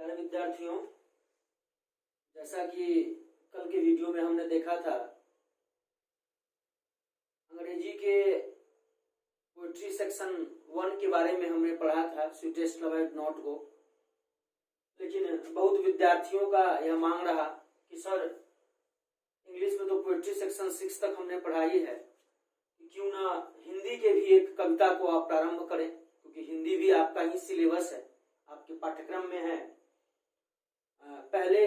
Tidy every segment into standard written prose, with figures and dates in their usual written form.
प्यारे विद्यार्थियों, जैसा कि कल के वीडियो में हमने देखा था, अंग्रेजी के पोइट्री सेक्शन 1 के बारे में हमने पढ़ा था, sweetest love had not go. लेकिन बहुत विद्यार्थियों का यह मांग रहा कि सर इंग्लिश में तो पोइट्री सेक्शन 6 तक हमने पढ़ाई है, क्यों ना हिंदी के भी एक कविता को आप प्रारंभ करें, क्योंकि हिंदी भी आपका ही सिलेबस है, आपके पाठ्यक्रम में है। पहले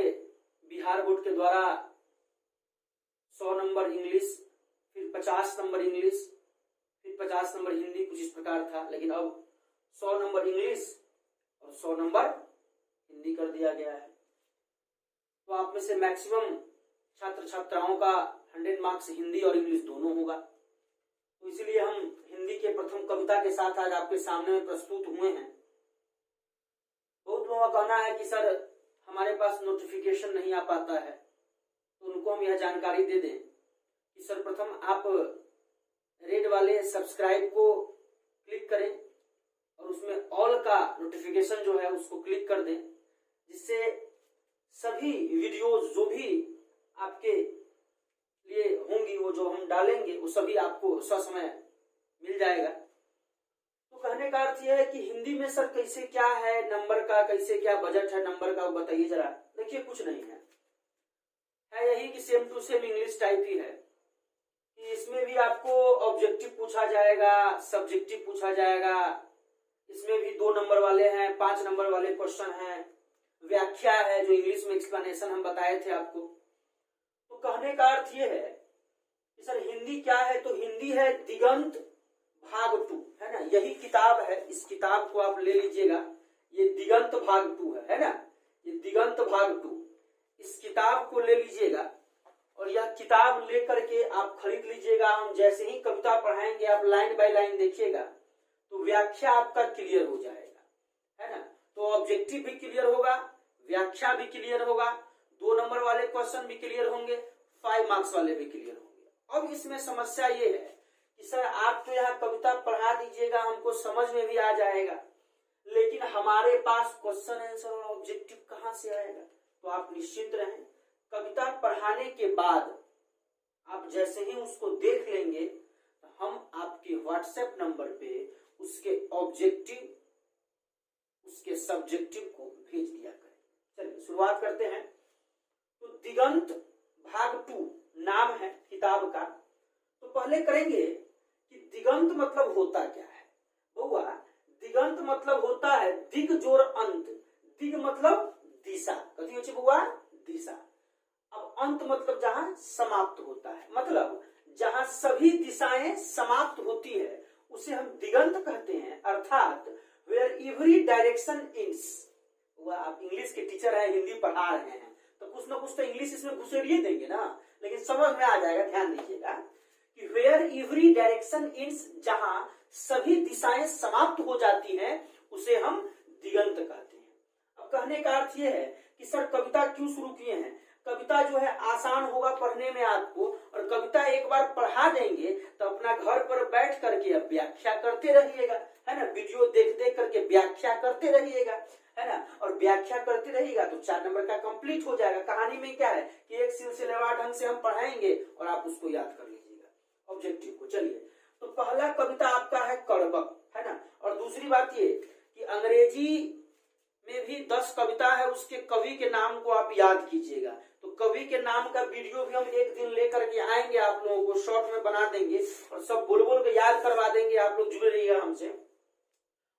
बिहार बोर्ड के द्वारा 100 नंबर इंग्लिश, फिर 50 नंबर इंग्लिश, फिर 50 नंबर हिंदी, कुछ इस प्रकार था। लेकिन अब 100 नंबर इंग्लिश और 100 नंबर हिंदी कर दिया गया है। तो आप में से मैक्सिमम छात्र छात्राओं का 100 मार्क्स हिंदी और इंग्लिश दोनों होगा। तो इसलिए हम हिंदी के प्रथम कविता के साथ आज आपके सामने में प्रस्तुत हुए हैं। बहुत लोगों का कहना है कि सर हमारे पास नोटिफिकेशन नहीं आ पाता है, तो उनको हम यह जानकारी दे दें कि सर्वप्रथम आप रेड वाले सब्सक्राइब को क्लिक करें और उसमें ऑल का नोटिफिकेशन जो है उसको क्लिक कर दें, जिससे सभी वीडियोस जो भी आपके लिए होंगी, वो जो हम डालेंगे वो सभी आपको ससमय मिल जाएगा। तो कहने का अर्थ यह है कि हिंदी में सर कैसे क्या है, नंबर का कैसे क्या बजट है नंबर का, वो बताइए जरा। देखिए कुछ नहीं है यही कि same to same English type ही है कि इसमें भी आपको ऑब्जेक्टिव पूछा जाएगा, सब्जेक्टिव पूछा जाएगा। इसमें भी 2 नंबर वाले हैं, 5 नंबर वाले क्वेश्चन हैं, व्याख्या है जो इंग्लिश में एक्सप्लेनेशन हम बताए थे आपको। तो कहने का अर्थ यह है कि सर हिंदी क्या है, तो हिंदी है दिगंत भाग 2, है ना। यही किताब है, इस किताब को आप ले लीजिएगा, ये दिगंत भाग 2 है ना, ये दिगंत भाग 2। इस किताब को ले लीजिएगा और यह किताब लेकर के आप खरीद लीजिएगा। हम जैसे ही कविता पढ़ाएंगे आप लाइन बाय लाइन देखिएगा तो व्याख्या आपका क्लियर हो जाएगा, है ना। तो ऑब्जेक्टिव भी क्लियर होगा, व्याख्या भी क्लियर होगा, 2 नंबर वाले क्वेश्चन भी क्लियर होंगे, 5 मार्क्स वाले भी क्लियर होंगे। अब इसमें समस्या ये है कि सर आप तो यहाँ कविता पढ़ा दीजिएगा, हमको समझ में भी आ जाएगा, लेकिन हमारे पास क्वेश्चन आंसर और ऑब्जेक्टिव कहाँ से आएगा। तो आप निश्चिंत रहें, कविता पढ़ाने के बाद आप जैसे ही उसको देख लेंगे तो हम आपके व्हाट्सएप नंबर पे उसके ऑब्जेक्टिव, उसके सब्जेक्टिव को भेज दिया करें। चलिए शुरुआत करते हैं। तो दिगंत भाग 2 नाम है किताब का। तो पहले करेंगे कि दिगंत मतलब होता क्या है। बउआ, दिगंत मतलब होता है दिग जोर अंत। दिग मतलब दिशा, कथी होची बउआ, दिशा। अब अंत मतलब जहां समाप्त होता है, मतलब जहां सभी दिशाएं समाप्त होती है उसे हम दिगंत कहते हैं, अर्थात वेयर एवरी डायरेक्शन एंड्स। वह आप इंग्लिश के टीचर हैं, हिंदी पढ़ा रहे हैं, तो कुछ ना कुछ तो इंग्लिश इसमें घुसेड़िए देंगे ना, लेकिन समझ में आ जाएगा। ध्यान दीजिएगा कि वेयर एवरी डायरेक्शन एंड्स, जहां सभी दिशाएं समाप्त हो जाती हैं उसे हम दिगंत कहते हैं। अब कहने का अर्थ यह है कि सर कविता क्यों शुरू किए हैं। कविता जो है आसान होगा पढ़ने में आपको, और कविता एक बार पढ़ा देंगे तो अपना घर पर बैठ करके अब व्याख्या करते रहिएगा, है ना। वीडियो देख देख करके व्याख्या करते रहिएगा, है ना, और व्याख्या करते रहिएगा तो 4 नंबर का कंप्लीट हो जाएगा। कहानी में क्या है कि एक सिलसिलेवार ढंग से हम पढ़ाएंगे और आप उसको याद कर लीजिएगा ऑब्जेक्टिव को। चलिए, तो पहला कविता आपका है कड़बक, है ना। और दूसरी बात ये कि अंग्रेजी में भी 10 कविता है, उसके कवि के नाम को आप याद कीजिएगा। तो कवि के नाम का वीडियो भी हम एक दिन लेकर के आएंगे, आप लोगों को शॉर्ट में बना देंगे और सब बोल बोल के याद करवा देंगे। आप लोग जुड़े रहिएगा हमसे।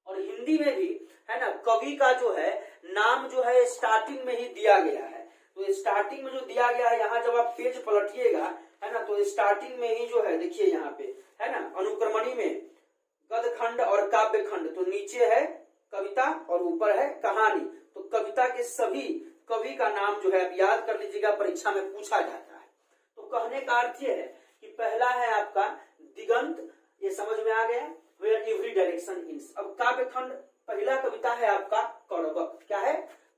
और हिंदी में भी, है ना, कवि का जो है नाम जो है स्टार्टिंग में ही दिया गया है। तो स्टार्टिंग में जो दिया गया है, यहाँ जब आप पेज पलटिएगा, है ना, तो स्टार्टिंग में ही जो है देखिए यहाँ पे, है ना, अनुक्रमणी में गद्य खंड और काव्य खंड, तो नीचे है कविता और ऊपर है कहानी। तो कविता के सभी कवि का नाम जो है आप याद कर लीजिएगा, परीक्षा में पूछा जाता है। तो कहने का अर्थ यह है कि पहला है आपका दिगंत, ये समझ में आ गया, वेयर एवरी डायरेक्शन एंड्स। अब काव्य खंड पहला कविता है आपका कड़बक। क्या है,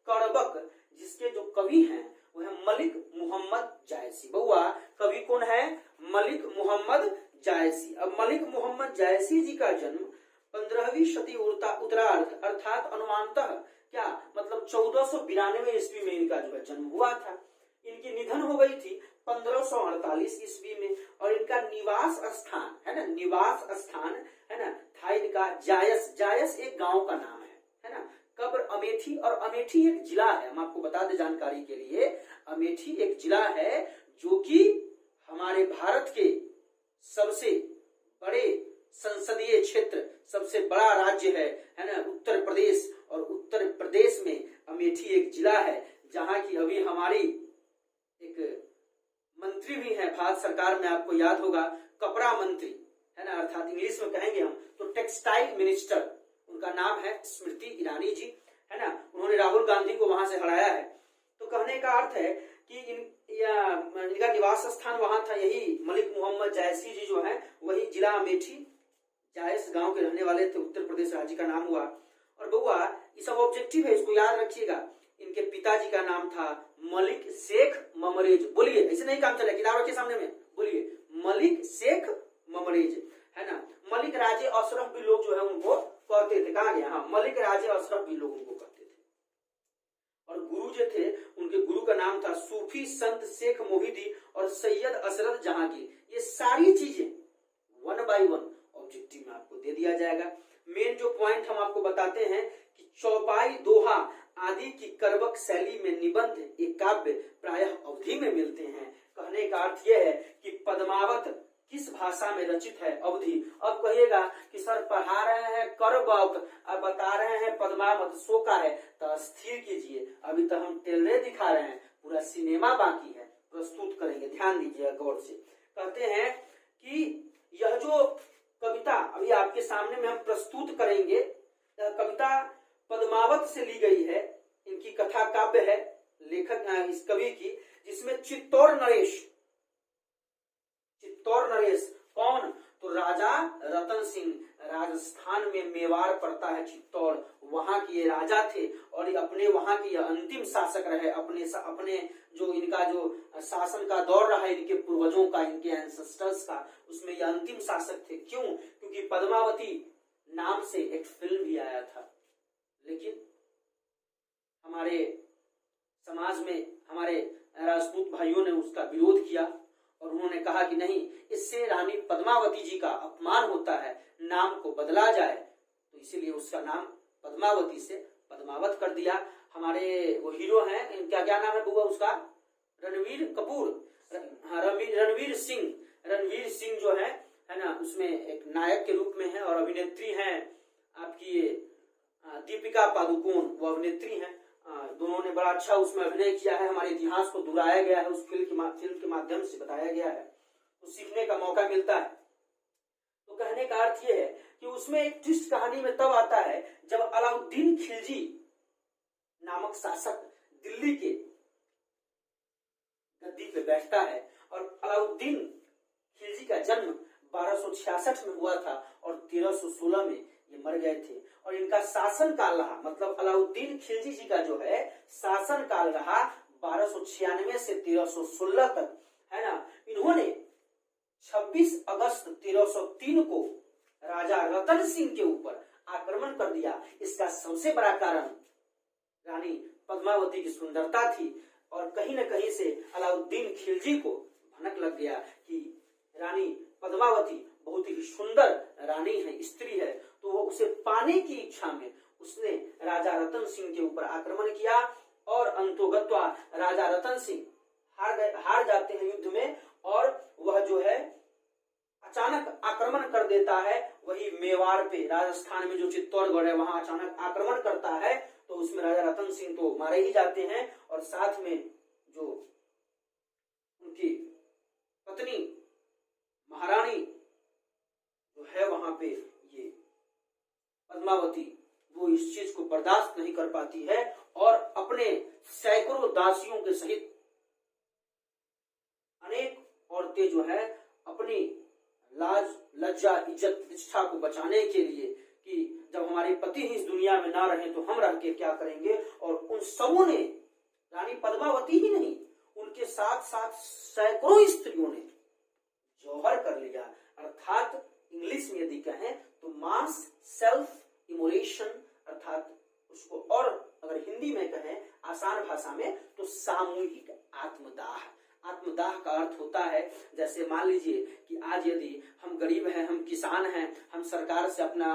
कड़बक, जिसके जो कवि हैं वो है मलिक मोहम्मद जायसी। बउआ, कवि कौन है, मलिक मोहम्मद जायसी। अब मलिक मोहम्मद जायसी जी का जन्म 15वीं शती उत्तरार्ध अर्थात अनुमानतः क्या मतलब और 1492 ईस्वी में इनका जो है जन्म हुआ था। इनकी निधन हो गई थी 1548 ईस्वी में। और इनका निवास स्थान है ना, निवास स्थान है ना था इनका जायस। जायस एक गांव का नाम है ना। कब्र अमेठी, और अमेठी एक जिला है, हम आपको बता दें जानकारी के लिए, अमेठी एक जिला है जो कि हमारे भारत के सबसे बड़े संसदीय क्षेत्र, सबसे बड़ा राज्य है ना उत्तर प्रदेश। और उत्तर प्रदेश में अमेठी एक जिला है जहां की अभी हमारी एक मंत्री भी है भारत सरकार में, आपको याद होगा, कपड़ा मंत्री है ना, अर्थात इंग्लिश में कहेंगे हम तो टेक्सटाइल मिनिस्टर, उनका नाम है स्मृति ईरानी जी है ना। उन्होंने राहुल गांधी को वहां से हराया है। तो कहने का अर्थ है कि इनका निवास स्थान वहां था। यही मलिक मोहम्मद जायसी जी जो है वही जिला अमेठी जायस गांव के रहने वाले थे, उत्तर प्रदेश राज्य का नाम हुआ। और बउआ ये सब ऑब्जेक्टिव है, इसको याद रखिएगा। इनके पिताजी का नाम था मलिक शेख ममरेज। बोलिए, ऐसे नहीं काम चलेगा, किताब रखिए सामने में, बोलिए मलिक शेख ममरेज है ना। मलिक राजे अशरफ भी लोग जो है उनको कहते थे। कहा गया, हाँ, मलिक राजे अशरफ भी लोग उनको कहते थे। और गुरु जो थे उनके गुरु का नाम था सूफी संत शेख मोहिदी और सैयद अशरफ जहांगीर। ये सारी चीजें वन बाय वन ऑब्जेक्टिव में आपको दे दिया जाएगा। मेन जो पॉइंट हम आपको बताते हैं कि चौपाई, दोहा आदि की करबक शैली में निबंध एक काव्य प्रायः अवधि में मिलते हैं। कहने का अर्थ यह है कि पद्मावत किस भाषा में रचित है, अवधि। अब कहिएगा कि सर पढ़ा रहे हैं करबक, अब बता रहे हैं पद्मावत, शो का है, तो स्थिर कीजिए, अभी तो हम टेलरे दिखा रहे हैं, पूरा सिनेमा बाकी है, प्रस्तुत करेंगे, ध्यान दीजिए गौर से। कहते हैं कि यह जो कविता अभी आपके सामने में हम प्रस्तुत करेंगे, कविता पद्मावत से ली गई है। इनकी कथा काव्य है लेखक इस कवि की, जिसमें चित्तौड़ नरेश कौन, तो राजा रतन सिंह, राजस्थान में मेवाड़ पड़ता है चित्तौड़, वहां के ये राजा थे। और अपने वहां के अंतिम शासक रहे। अपने जो इनका जो शासन का दौर रहा इनके पूर्वजों का, इनके एंसेस्टर्स का, उसमें ये अंतिम शासक थे। क्यों? क्योंकि पद्मावती नाम से एक फिल्म भी आया था, लेकिन हमारे समाज में हमारे राजपूत भाइयों ने उसका विरोध किया और उन्होंने कहा कि नहीं, इससे रानी पद्मावती जी का अपमान होता है, नाम को बदला जाए। तो इसीलिए उसका नाम पद्मावती से पद्मावत कर दिया। हमारे वो हीरो हैं, इनका क्या नाम है बुआ उसका, रणवीर कपूर, हाँ रणवीर सिंह जो है ना, उसमें एक नायक के रूप में है। और अभिनेत्री हैं आपकी दीपिका पादुकोण, वो अभिनेत्री हैं। दोनों ने बड़ा अच्छा उसमें अभिनय किया है। हमारे इतिहास को दोहराया गया है, उस फिल्म के माध्यम से बताया गया है, तो सीखने का मौका मिलता है। तो कहने का अर्थ यह है कि उसमें एक ट्विस्ट कहानी में तब आता है जब अलाउद्दीन खिलजी नामक शासक दिल्ली के गद्दी पे बैठता है। और अलाउद्दीन खिलजी का जन्म 1266 में हुआ था और 1316 में ये मर गए थे। और इनका शासन काल रहा, मतलब अलाउद्दीन खिलजी जी का जो है शासन काल रहा 1296 से 1316 तक, है ना। इन्होंने 26 अगस्त 1303 को राजा रतन सिंह के ऊपर आक्रमण कर दिया। इसका सबसे बड़ा कारण रानी पद्मावती की सुंदरता थी। और कहीं न कहीं से अलाउद्दीन खिलजी को भनक लग गया कि रानी पद्मावती बहुत ही सुंदर रानी है, स्त्री है, तो वो उसे पाने की इच्छा में उसने राजा रतन सिंह के ऊपर आक्रमण किया। और अंतोगत्वा राजा रतन सिंह हार जाते हैं युद्ध में। और वह जो है अचानक आक्रमण कर देता है, वही मेवाड़ पे, राजस्थान में जो चित्तौड़गढ़ है वहां अचानक आक्रमण करता है। तो उसमें राजा रतन सिंह तो मारे ही जाते हैं और साथ में जो उनकी पत्नी महारानी जो है वहां पे ये पद्मावती, वो इस चीज को बर्दाश्त नहीं कर पाती है और अपने सैकड़ों दासियों के सहित अनेक औरतें जो है अपनी लाज, लज्जा, इज्जत, प्रतिष्ठा को बचाने के लिए कि जब हमारे पति ही इस दुनिया में ना रहे तो हम रह के क्या करेंगे, और उन सबों ने, रानी पद्मावती ही नहीं, उनके साथ साथ सैकड़ों स्त्रियों ने जौहर कर लिया। अर्थात इंग्लिश में यदि कहें तो मास सेल्फ इमोलेशन, अर्थात उसको और अगर हिंदी में कहें आसान भाषा में तो सामूहिक आत्मदाह। आत्मदाह का अर्थ होता है, जैसे मान लीजिए कि आज यदि हम गरीब हैं, हम किसान हैं, हम सरकार से अपना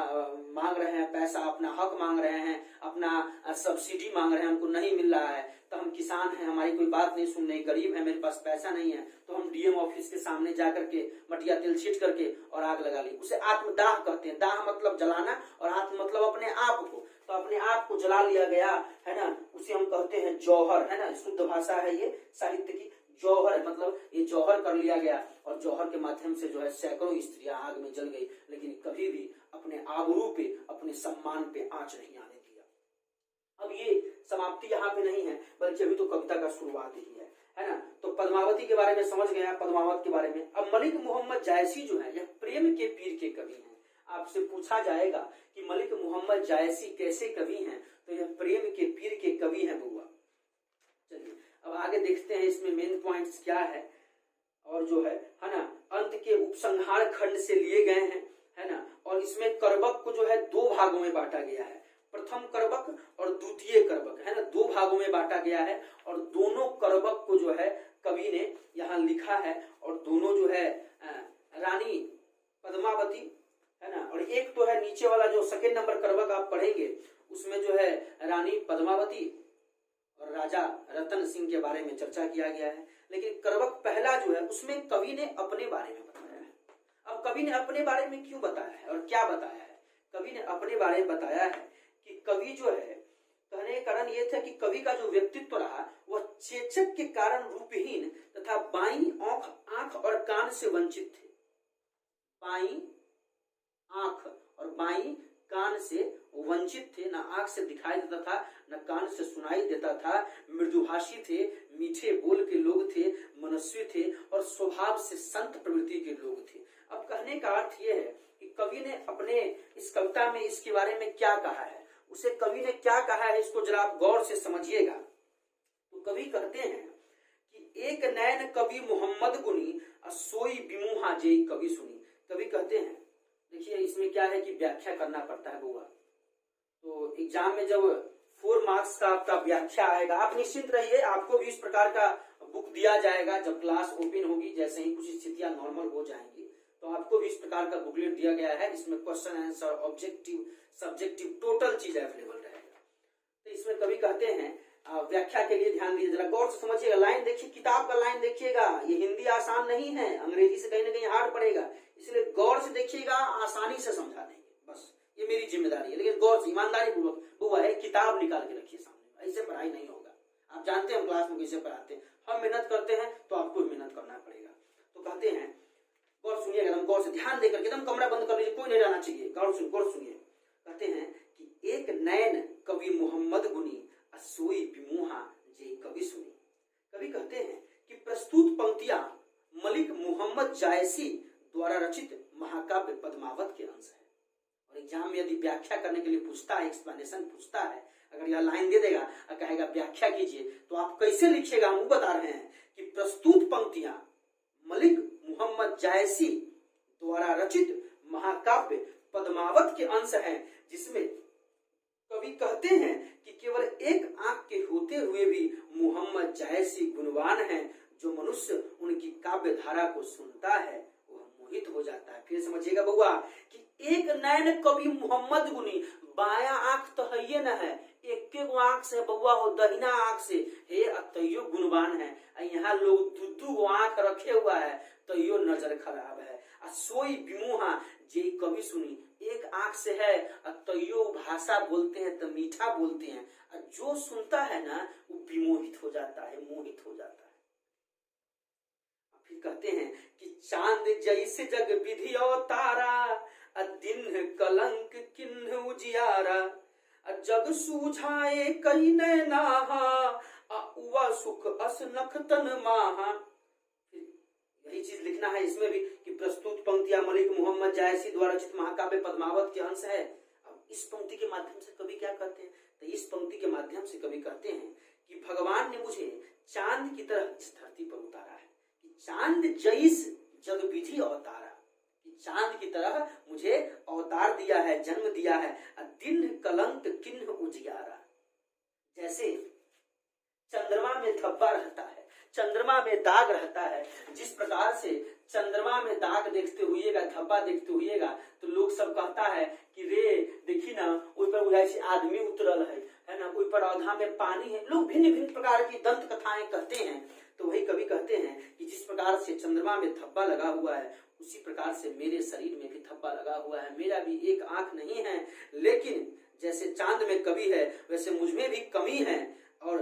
मांग रहे हैं पैसा, अपना हक मांग रहे हैं, अपना सब्सिडी मांग रहे हैं, हमको नहीं मिल रहा है, तो हम किसान हैं, हमारी कोई बात नहीं सुन रही, गरीब है, मेरे पास पैसा नहीं है, तो हम डीएम ऑफिस के सामने जा करके मटिया तेल छीट करके और आग लगा ली। उसे आत्मदाह कहते हैं। दाह मतलब जलाना और आत्म मतलब अपने आप को, तो अपने आप को जला लिया गया है ना, उसे हम कहते हैं जौहर, है ना, शुद्ध भाषा है ये साहित्य की। जौहर मतलब ये जौहर कर लिया गया, और जौहर के माध्यम से जो है सैकड़ों स्त्रियां आग में जल गई, लेकिन कभी भी अपने आबरू पे, अपने सम्मान पे आंच नहीं आने दिया। अब ये समाप्ति यहाँ पे नहीं है, बल्कि अभी तो कविता का शुरुआत ही है ना। तो पद्मावती के बारे में समझ गए, पद्मावत के बारे में। अब मलिक मोहम्मद जायसी जो है, यह प्रेम के पीर के कवि हैं। आपसे पूछा जाएगा कि मलिक मोहम्मद जायसी कैसे कवि हैं, तो यह प्रेम के पीर के कवि हैं बुआ। चलिए अब आगे देखते हैं इसमें मेन पॉइंट्स क्या है, और जो है ना, अंत के उपसंहार खंड से लिए गए हैं, है ना। और इसमें करबक को जो है दो भागों में बांटा गया है, प्रथम करबक और द्वितीय करबक, है ना, दो भागों में बांटा गया है। और दोनों करबक को जो है कवि ने यहाँ लिखा है, और दोनों जो है रानी पद्मावती, है ना, और एक तो है नीचे वाला जो सेकेंड नंबर करबक आप पढ़ेंगे, उसमें जो है रानी पद्मावती और राजा रतन सिंह के बारे में चर्चा किया गया है। लेकिन करबक पहला जो है उसमें कवि ने अपने बारे में बताया है। अब कवि ने अपने बारे में क्यों बताया है और क्या बताया है? कवि ने अपने बारे में बताया है कि कवि जो है, कहने का कारण यह था कि कवि का जो व्यक्तित्व रहा वह चेचक के कारण रूपहीन तथा बाईं आंख और कान से वंचित थे। बाईं आंख और बाईं कान से वंचित थे, न आंख से दिखाई देता था, न कान से सुनाई देता था। मृदुभाषी थे, मीठे बोल के लोग थे, मनस्वी थे और स्वभाव से संत प्रवृत्ति के लोग थे। अब कहने का अर्थ यह है कि कवि ने अपने इस कविता में इसके बारे में क्या कहा है, उसे कवि ने क्या कहा है, इसको जरा आप गौर से समझिएगा। तो कवि कहते हैं कि एक नैन कवि मोहम्मद गुनी सोई बिमुहा जे कवि सुनी। कवि कहते हैं, देखिए इसमें क्या है कि व्याख्या करना पड़ता है बुआ। तो एग्जाम में जब 4 मार्क्स का आपका व्याख्या आएगा, आप निश्चिंत रहिए, आपको भी इस प्रकार का बुक दिया जाएगा। जब क्लास ओपन होगी, जैसे ही कुछ स्थितियां नॉर्मल हो जाएंगी, तो आपको भी इस प्रकार का बुकलेट दिया गया है। इसमें question answer, objective, subjective, total चीज अवेलेबल रहेगा। तो इसमें कवि कहते हैं, व्याख्या के लिए ध्यान दीजिए, जरा गौर से समझिएगा। लाइन देखिए, किताब का लाइन देखिएगा, ये हिंदी आसान नहीं है, अंग्रेजी से कहीं ना कहीं हार्ड पड़ेगा, इसलिए गौर से देखिएगा, आसानी से समझा देंगे, बस ये मेरी जिम्मेदारी है। लेकिन गौर से, ईमानदारी पूर्वक वो है, किताब निकाल के रखिए सामने, ऐसे पढ़ाई नहीं होगा। आप जानते हैं हम क्लास में कैसे पढ़ाते हैं, हम मेहनत करते हैं तो आपको भी मेहनत करना पड़ेगा। तो कहते हैं, गौर सुनिएगा, एकदम गौर से ध्यान देकर, एकदम कमरा बंद कर लीजिए, कोई नहीं रहना चाहिए, गौर सुनिए। कहते हैं कि एक नैन कवि मोहम्मद गुनी सोई बिमुहा जे कवि सुनी। कवि कहते हैं कि प्रस्तुत पंक्तियां मलिक मोहम्मद जायसी द्वारा रचित महाकाव्य पद्मावत के अंश है। और एग्जाम में यदि व्याख्या करने के लिए पूछता है, एक्सप्लेनेशन पूछता है, अगर यह लाइन दे देगा और कहेगा व्याख्या कीजिए, तो आप कैसे लिखिएगा? हम बता रहे हैं कि प्रस्तुत पंक्तियां मलिक मोहम्मद जायसी द्वारा रचित महाकाव्य पद्मावत के अंश हैं, जिसमें कवि कहते हैं कि केवल एक आंख के होते हुए भी मोहम्मद जायसी गुणवान हैं। जो मनुष्य उनकी काव्य धारा को सुनता है वह मोहित हो जाता है। फिर समझिएगा बउआ कि एक नैन कवि मोहम्मद गुनी, बाया आंख तो है ये न है, एक आंख से बउआ हो, दहिना आंख से हे तैयो गुणवान है। यहाँ लोग दू आंख रखे हुआ है, तैयो नजर खराब है। सोई बिमुहा जे कवि सुनी, एक आंख से है, तैयो भाषा बोलते हैं तो मीठा बोलते हैं, जो सुनता है ना वो विमोहित हो जाता है, मोहित हो जाता है। फिर कहते हैं कि चांद जैसे जग विधि अवतारा, दिन कलंक किन्ह उजियारा, जग सूझाए कई नैनाहा, उवा सुख असनख तन माहा। यही चीज लिखना है इसमें भी कि प्रस्तुत पंक्तियां मलिक मोहम्मद जायसी द्वारा रचित महाकाव्य पद्मावत के अंश है। अब इस पंक्ति के माध्यम से कवि क्या कहते हैं? तो इस पंक्ति के माध्यम से कवि कहते हैं कि भगवान ने मुझे चांद की तरह इस धरती पर उतारा है, कि चांद जैस जग विधि अवतारा, कि चांद की तरह मुझे अवतार दिया है, जन्म दिया है। दिन कलंक किन्ह उजियारा, जैसे चंद्रमा में दाग रहता है, जिस प्रकार से चंद्रमा में दाग देखते हुएगा, धब्बा देखते हुएगा, तो लोग सब कहता है कि रे देखी ना ऊपर बुझाई आदमी उतरल है ना, ऊपर औधा में पानी है। लोग भिन्न भिन्न प्रकार की दंत कथाएं कहते हैं। तो वही कवि कहते हैं कि जिस प्रकार से चंद्रमा में धब्बा लगा हुआ है, उसी प्रकार से मेरे शरीर में भी धब्बा लगा हुआ है। मेरा भी एक आंख नहीं है, लेकिन जैसे चांद में कवि है वैसे मुझमें भी कमी है। और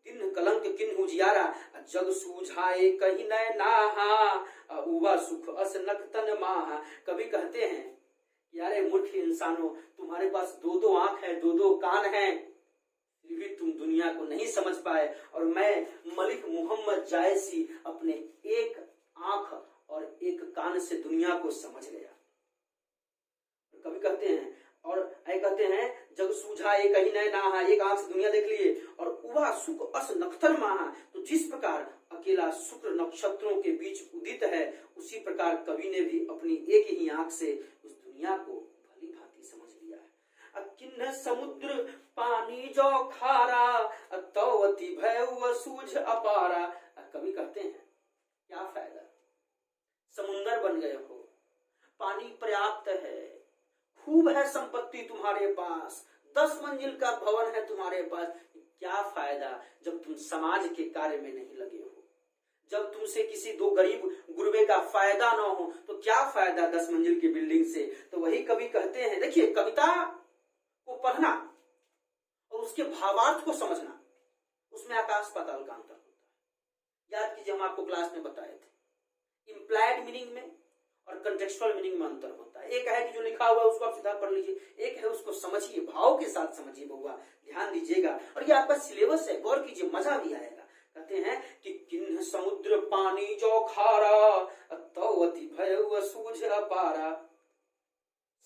दिन कलंक किन्हु जियारा, जग सूझाए कहीं न नाहा, उवा सुख अस नक्तन माहा। कवि कहते हैं यारे मूर्ख इंसानों, तुम्हारे पास दो दो आंख है, दो दो कान है, फिर भी तुम दुनिया को नहीं समझ पाए। और मैं मलिक मोहम्मद जायसी अपने एक आंख और एक कान से दुनिया को समझ गया। कवि कहते हैं और ऐ कहते हैं जग सूझा एक कहीं न नाहा, एक आंख से दुनिया देख लिए। और उवा सुख अस नक्षत्र माहा, तो जिस प्रकार अकेला शुक्र नक्षत्रों के बीच उदित है, उसी प्रकार कवि ने भी अपनी एक ही आंख से उस दुनिया को भली भांति समझ लिया है। किन्न समुद्र पानी जो खारा, तवती भय सूझ अपारा। कवि कहते हैं क्या फायदा, समुंदर बन गए हो, पानी पर्याप्त है, खूब है संपत्ति तुम्हारे पास, 10 मंजिल का भवन है तुम्हारे पास, क्या फायदा जब तुम समाज के कार्य में नहीं लगे हो, जब तुमसे किसी दो गरीब गुरबे का फायदा ना हो, तो क्या फायदा 10 मंजिल की बिल्डिंग से। तो वही कवि कहते हैं, देखिए कविता को पढ़ना और उसके भावार्थ को समझना, उसमें आकाश पाताल का अंतर होता है। याद कीजिए हम आपको क्लास में बताए थे, इम्प्लाइड मीनिंग में और कंटेक्सुअल मीनिंग में अंतर होता है। एक है कि जो लिखा हुआ है उसको आप सीधा पढ़ लीजिए, एक है उसको समझिए, भाव के साथ समझिए। बउआ ध्यान दीजिएगा, और ये आपका सिलेबस है, गौर कीजिए, मजा भी आएगा। कहते हैं कि किन्ह समुद्र पानी जो खारा, तवती भय सूझ अपारा।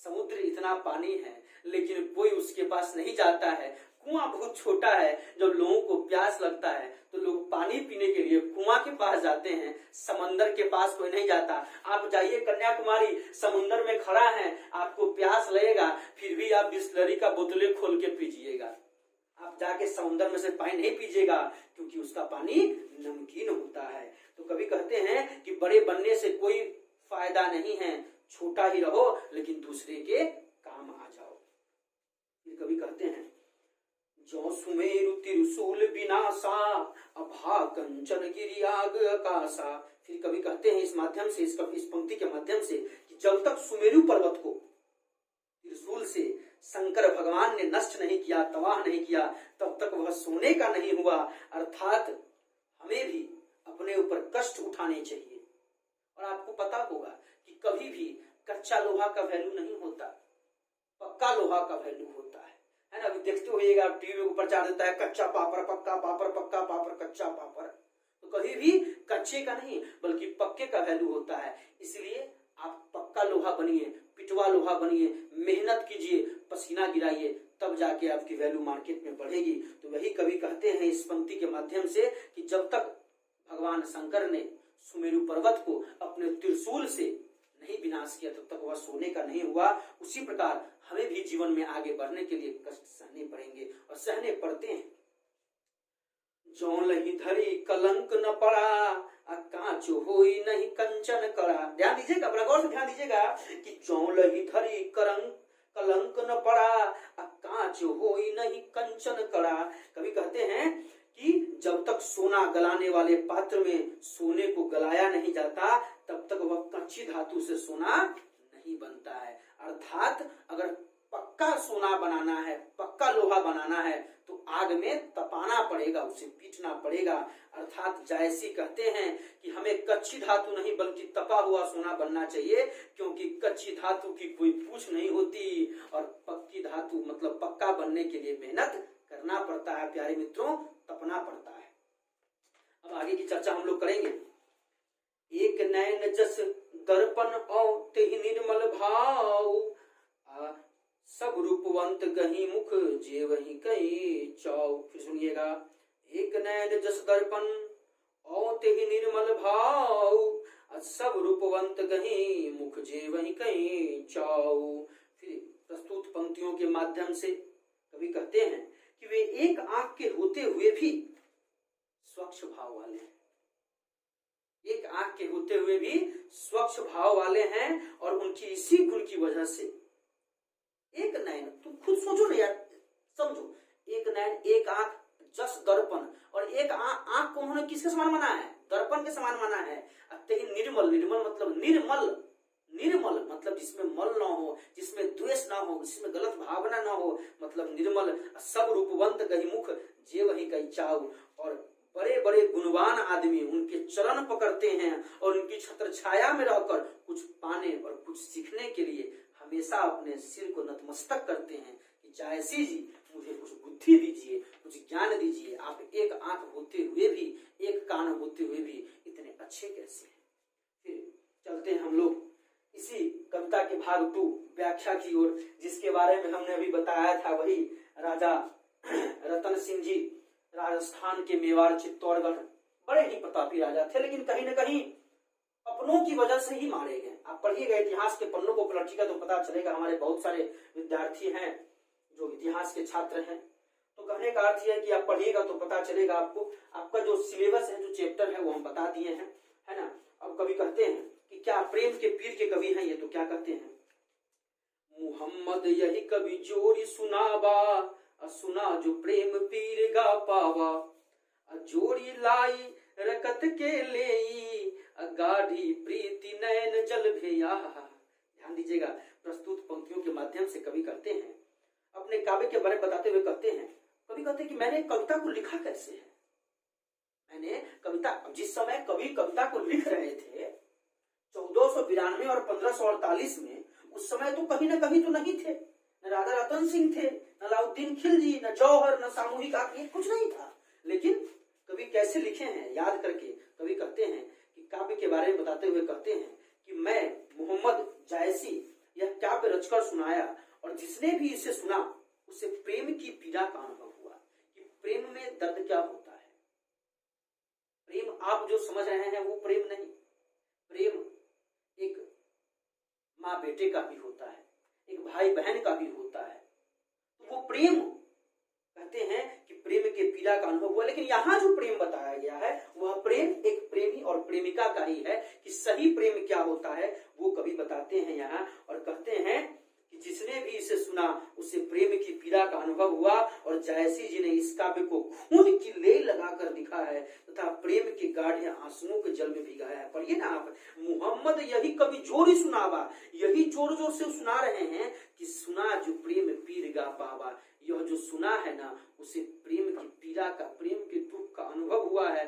समुद्र इतना पानी है लेकिन कोई उसके पास नहीं जाता है। कुआं बहुत छोटा है, जब लोगों को प्यास लगता है तो लोग पानी पीने के लिए कुआं के पास जाते हैं, समंदर के पास कोई नहीं जाता। आप जाइए कन्याकुमारी, समुद्र में खड़ा है, आपको प्यास लगेगा, फिर भी आप बिस्लरी का बोतलें खोल के पीजिएगा। आप जाके समुद्र में से पानी नहीं पीजिएगा, क्योंकि उसका पानी नमकीन होता है। तो कभी कहते हैं कि बड़े बनने से कोई फायदा नहीं है, छोटा ही रहो लेकिन दूसरे के काम आ जाओ। फिर कभी कहते हैं जो सुमेरु त्रिशूल विनाशा, अभा कंचन गिरि आग आकाशा। फिर कभी कहते हैं इस माध्यम से, इस पंक्ति के माध्यम से, कि जब तक सुमेरु पर्वत को त्रिशूल से शंकर भगवान ने नष्ट नहीं किया, तबाह नहीं किया, तब तक वह सोने का नहीं हुआ। अर्थात हमें भी अपने ऊपर कष्ट उठाने चाहिए। और आपको पता होगा कि कभी भी कच्चा लोहा का वैल्यू नहीं होता, पक्का लोहा का वैल्यू होता है ना। अभी देखते होइएगा टीवी ऊपर चार देता है कच्चा पापड़, पक्का पापड़, पक्का पापड़, कच्चा पापड़। तो कभी भी कच्चे का नहीं बल्कि पक्के का वैल्यू होता है। इसलिए आप पक्का लोहा बनिए, पिटवा लोहा बनिए, मेहनत कीजिए, पसीना गिराइए, तब जाके आपकी वैल्यू मार्केट में बढ़ेगी। तो वही कवि कहते हैं इस पंक्ति के माध्यम से कि जब तक भगवान शंकर ने सुमेरु पर्वत को अपने त्रिशूल से नहीं विनाश किया, तब तक वह सोने का नहीं हुआ। उसी प्रकार हमें भी जीवन में आगे बढ़ने के लिए कष्ट सहने पड़ेंगे और सहने पड़ते हैं। जो लही धरी कलंक न पड़ा, कांचो होई नहीं कंचन करा। ध्यान दीजिएगा, बड़ा गौर से ध्यान दीजिएगा कि जो लही धरी कलंक न पड़ा, कांचो होई नहीं कंचन करा। कभी कहते हैं कि जब तक सोना गलाने वाले पात्र में सोने को गलाया नहीं जाता, तब तक वह कच्ची धातु से सोना नहीं बनता है। अर्थात अगर पक्का सोना बनाना है, पक्का लोहा बनाना है, तो आग में तपाना पड़ेगा, उसे पीटना पड़ेगा। अर्थात जायसी कहते हैं कि हमें कच्ची धातु नहीं बल्कि तपा हुआ सोना बनना चाहिए, क्योंकि कच्ची धातु की कोई पूछ नहीं होती और पक्की धातु मतलब पक्का बनने के लिए मेहनत करना पड़ता है। प्यारे मित्रों, तपना पड़ता है। अब आगे की चर्चा हम लोग करेंगे। एक नैन जस दर्पण औ तेहि निर्मल भाव, सब रूपवंत गही मुख जे वही कई चाव। फिर सुनिएगा, एक नैन जस दर्पण औ तेहि निर्मल भाव, सब रूपवंत गही मुख जे वही कई चाव। फिर प्रस्तुत पंक्तियों के माध्यम से कवि कहते हैं कि वे एक आंख के होते हुए भी स्वच्छ भाव वाले हैं। एक आंख के होते हुए भी स्वच्छ भाव वाले हैं, और उनकी इसी गुण की वजह से एक नयन, तुम खुद सोचो ना यार, समझो, एक नयन, एक आंख, जस दर्पण, और एक आंख को उन्होंने किसके समान माना है? दर्पण के समान माना है। अत्यंत निर्मल, निर्मल मतलब निर्मल, निर्मल मतलब जिसमें मल ना हो, जिसमें द्वेष ना हो, जिसमें गलत भावना ना हो, मतलब निर्मल। सब रूपवंत गही मुख जे वही कही चाऊ, और बड़े बड़े गुणवान आदमी उनके चरण पकड़ते हैं और उनकी छत्र छाया में रहकर कुछ पाने और कुछ सीखने के लिए हमेशा अपने सिर को नतमस्तक करते हैं कि जायसी जी मुझे कुछ बुद्धि दीजिए, कुछ ज्ञान दीजिए। आप एक आंख होते हुए भी, एक कान होते हुए भी इतने अच्छे कैसे हैं? फिर चलते हैं हम लोग इसी कविता के भाग 2 व्याख्या की ओर, जिसके बारे में हमने अभी बताया था। वही राजा रतन सिंह जी, राजस्थान के मेवाड़ चित्तौड़गढ़, बड़े ही प्रतापी राजा थे, लेकिन कहीं न कहीं अपनों की वजह से ही मारे गए। आप पढ़िएगा इतिहास के पन्नों को पलटिएगा तो पता चलेगा। हमारे बहुत सारे विद्यार्थी हैं जो इतिहास के छात्र हैं, तो कहने का अर्थ है कि आप पढ़िएगा तो पता चलेगा आपको। आपका जो सिलेबस है, जो चैप्टर है, वो हम बता दिए हैं, है ना। अब कवि कहते हैं कि क्या प्रेम के पीर के कवि हैं ये, तो क्या कहते हैं? मुहम्मद यही कवि जोरी सुनावा, सुना जो प्रेम पीर गा पावा, जोड़ी लाई रकत के लेई, गाढ़ी प्रीति नैन जल भेया। ध्यान दीजिएगा, प्रस्तुत पंक्तियों के माध्यम से कवि कहते हैं, अपने काव्य के बारे में बताते हुए कहते हैं, कवि कहते हैं कि मैंने कविता को लिखा कैसे है। मैंने कविता, जिस समय कवि कविता को लिख रहे थे 1492 और 1548 में, उस समय तो कहीं ना कहीं तो नहीं थे, न राजा रतन सिंह थे, न अलाउद्दीन खिलजी, न जौहर, न सामूहिक आंकड़े, कुछ नहीं था। लेकिन कवि कैसे लिखे हैं याद करके कवि कहते हैं कि काव्य के बारे में बताते हुए कहते हैं कि मैं मोहम्मद जायसी यह काव्य रचकर सुनाया, और जिसने भी इसे सुना उसे प्रेम की पीड़ा का अनुभव हुआ कि प्रेम में दर्द क्या होता है। प्रेम आप जो समझ रहे हैं वो प्रेम नहीं, प्रेम एक माँ बेटे का भी होता है, एक भाई बहन का भी होता है। तो वो प्रेम कहते हैं कि प्रेम के पीड़ा का अनुभव हुआ। लेकिन यहाँ जो प्रेम बताया गया है वह प्रेम एक प्रेमी और प्रेमिका का ही है। कि सही प्रेम क्या होता है वो कवि बताते हैं यहाँ, और कहते हैं कि जिसने भी इसे सुना उसे प्रेम की पीड़ा का अनुभव हुआ, और जायसी जी ने इस काव्य को खून की लेई लगाकर लिखा है तथा प्रेम के गाढ़े आंसुओं के जल में भिगाया है। पढ़िए ना आप, मोहम्मद यही कवि जोरी सुनावा, यही जोर जोर से सुना रहे हैं कि सुना जो प्रेम पीर गा पावा। यह जो सुना है ना उसे प्रेम की पीड़ा का, प्रेम के दुख का अनुभव हुआ है।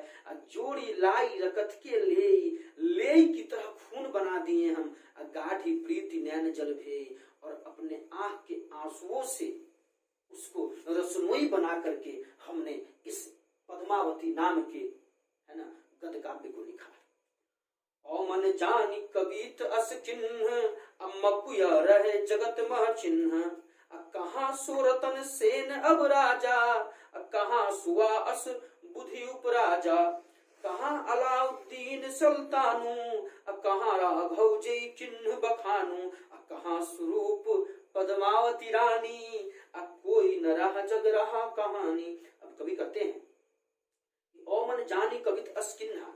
जोड़ी लाई रकत के ले की तरह खून बना दिए हम, गाढ़ी प्रीति नैन जल भे, और अपने आंख के आंसुओं से उसको रसनोई बना करके हमने इस पद्मावती नाम के, है ना, गद्य काव्य को लिखा है। ओ मन जानी कवित अस चिन्ह, अम्मकुया रहे जगत मह चिन्ह, कहाँ सुरतन सेन अब राजा, कहाँ सुआ अस बुद्धि उपराजा, कहाँ अलाउद्दीन सुल्तानू, कहाँ राघव जी चिन्ह बखानू, कहाँ स्वरूप पद्मावती रानी, कोई न रहा जग रहा कहानी। अब कवि कहते हैं ओ मन जानी कवित अस चिन्ह,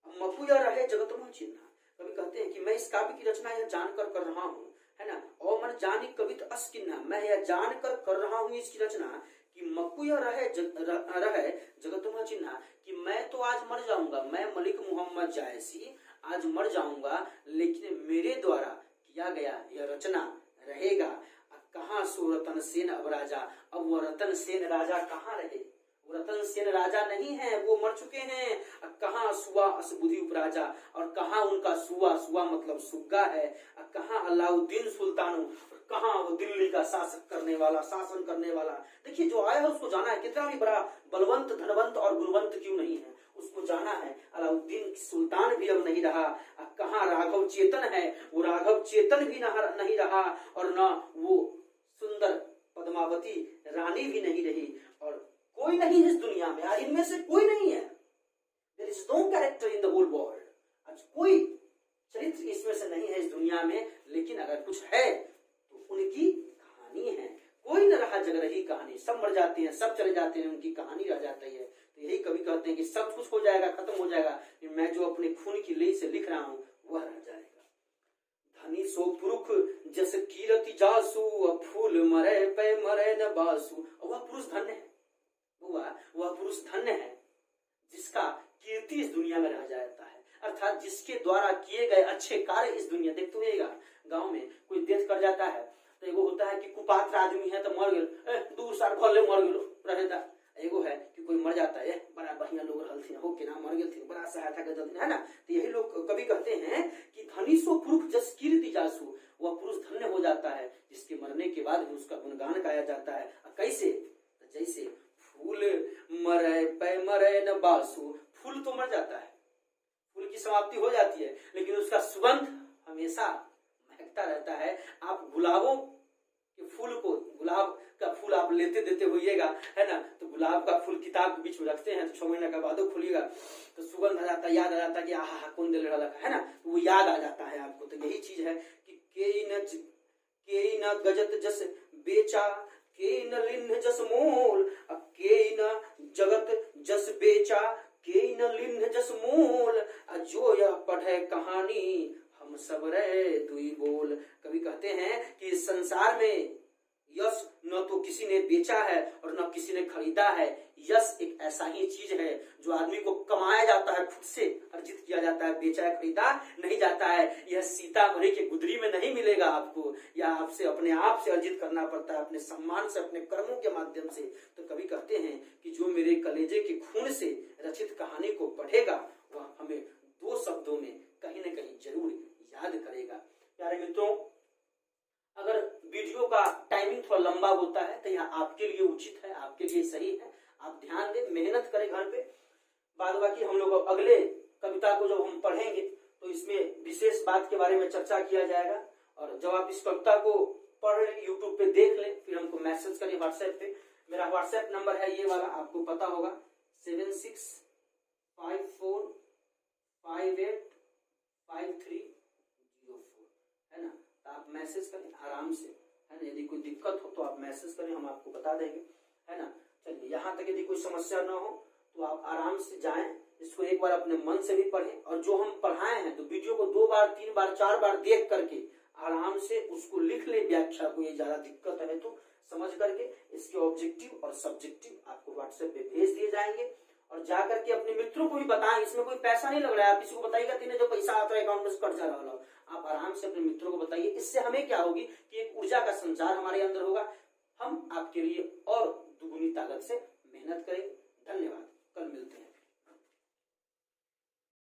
मकुया रहे जगत में चिन्ह। कवि कहते हैं कि मैं इस काव्य की रचना यह जानकर कर रहा हूँ, है ना। ओ मन जानी कवित अस चिन्ह, मैं यह जानकर कर रहा हूँ इसकी रचना कि मकुया रहे जगत में चिन्ह, कि मैं तो आज मर जाऊंगा, मैं मलिक मोहम्मद जायसी आज मर जाऊंगा, लेकिन मेरे द्वारा किया गया यह रचना रहेगा। कहाँ सो रतन सेन अब राजा, अब वो रतन सेन राजा कहाँ रहे, वो रतन सेन राजा नहीं है, वो मर चुके हैं। कहाँ सुआ अस बुद्धि उपराजा, और कहाँ उनका सुआ, सुआ मतलब सुग्गा है, कहाँ अलाउद्दीन सुल्तान, कहाँ वो दिल्ली का शासन करने वाला। देखिए जो आया है उसको जाना है, कितना भी बड़ा बलवंत धनवंत और गुणवंत क्यों नहीं है, उसको जाना है। अलाउद्दीन सुल्तान भी अब नहीं रहा, कहाँ राघव चेतन है, वो राघव चेतन भी नहीं रहा, और न वो सुंदर पद्मावती रानी भी नहीं रही, और कोई नहीं है इस दुनिया में, आज इनमें से कोई नहीं है। There is no character in the whole world। आज कोई चरित्र इसमें से नहीं है इस दुनिया में, लेकिन अगर कुछ है तो उनकी कहानी है, कोई न रहा जग रही कहानी, सब मर जाते हैं, सब चले जाते हैं, उनकी कहानी रह जाती है। तो यही कवि कहते हैं कि सब कुछ हो जाएगा, खत्म हो जाएगा, मैं जो अपने खून की लेई से लिख रहा हूं वह रह जाएगा। धनी सो पुरुष जस कीरति जासु, फूल मरे पे मरे न बासु। वह पुरुष धन्य है, वह पुरुष धन्य है जिसका कीर्ति इस दुनिया में रह जाता है, अर्थात जिसके द्वारा किए गए अच्छे कार्य इस दुनिया। देखते हुएगा गांव में कोई डेथ कर जाता है तो एगो होता है कि कुपात्र आदमी है तो मर गए, 2 साल भले मर गए रहता। एगो है कि कोई मर जाता है, बड़ा बढ़िया लोग रहलथिन हो के ना मर गए, बड़ा सहायता कर देते है ना। तो यही लोग कवि कहते हैं कि धनी सो पुरुष जस कीर्ति जासु, वह पुरुष धन्य हो जाता है जिसके मरने के बाद भी उसका गुणगान गाया जाता है। कैसे? जैसे फूल मरे पे मरे न बासु, फूल तो मर जाता है, फूल की समाप्ति हो जाती है, लेकिन उसका सुगंध हमेशा महकता रहता है। आप गुलाबों के फूल को, गुलाब का फूल आप लेते देते होइएगा, है ना, तो गुलाब का फूल किताब के बीच में रखते हैं तो 6 महीने के बाद खुलिएगा तो सुगंध आ जाता है, याद आ जाता है कि आहा कौन दिल रहा है ना, तो वो याद आ जाता है आपको। तो यही चीज है कि के न गजत जस बेचा, के न लिन्ह जस मोल, के न जगत जस बेचा, के न लिन्ह जस मोल, जो यह पढ़े कहानी हम सब रे दुई बोल। कवि कहते हैं कि इस संसार में यश न तो किसी ने बेचा है और न किसी ने खरीदा है। यश एक ऐसा ही चीज है जो आदमी को कमाया जाता है, खुद से अर्जित किया जाता है, बेचा है खरीदा नहीं जाता है। यह सीतामढ़ी के गुदरी में नहीं मिलेगा आपको, या आपसे अपने आप से अर्जित करना पड़ता है, अपने सम्मान से, अपने कर्मों के माध्यम से। तो कवि कहते हैं कि जो मेरे कलेजे के खून से रचित कहानी को पढ़ेगा वह हमें 2 शब्दों में कहीं न कहीं जरूर याद करेगा। प्यारे मित्रों, अगर वीडियो का टाइमिंग थोड़ा लंबा होता है तो यह आपके लिए उचित है, आपके लिए सही है। आप ध्यान दें, मेहनत करें घर पे। बाद बाकी हम लोग अगले कविता को जब हम पढ़ेंगे तो इसमें विशेष बात के बारे में चर्चा किया जाएगा। और जब आप इस कविता को पढ़ लें, यूट्यूब पे देख लें, फिर हमको मैसेज करें व्हाट्सएप पे। मेरा व्हाट्सएप नंबर है ये वाला, आपको पता होगा, 7654585304, है ना। तो आप मैसेज करें आराम से, है ना। यदि कोई दिक्कत हो तो आप मैसेज करें, हम आपको बता देंगे, है ना। चलिए, यहाँ तक यदि कोई समस्या ना हो तो आप आराम से जाएं, इसको एक बार अपने मन से भी पढ़ें। और जो हम पढ़ाए हैं तो वीडियो को 2 बार 3 बार 4 बार देख करके आराम से उसको लिख ले, व्याख्या को। ये ज्यादा दिक्कत है तो समझ करके इसके ऑब्जेक्टिव और सब्जेक्टिव आपको व्हाट्सएप पे भेज दिए जाएंगे। और जाकर के अपने मित्रों को भी बताएं, इसमें कोई पैसा नहीं लग रहा है। आप किसी को बताइएगा तीन जो पैसा आता है अकाउंट में कट जा रहा है, आप आराम से अपने मित्रों को बताइए। इससे हमें क्या होगी कि एक ऊर्जा का संचार हमारे अंदर होगा, हम आपके लिए और दुगुनी ताकत से मेहनत करेंगे।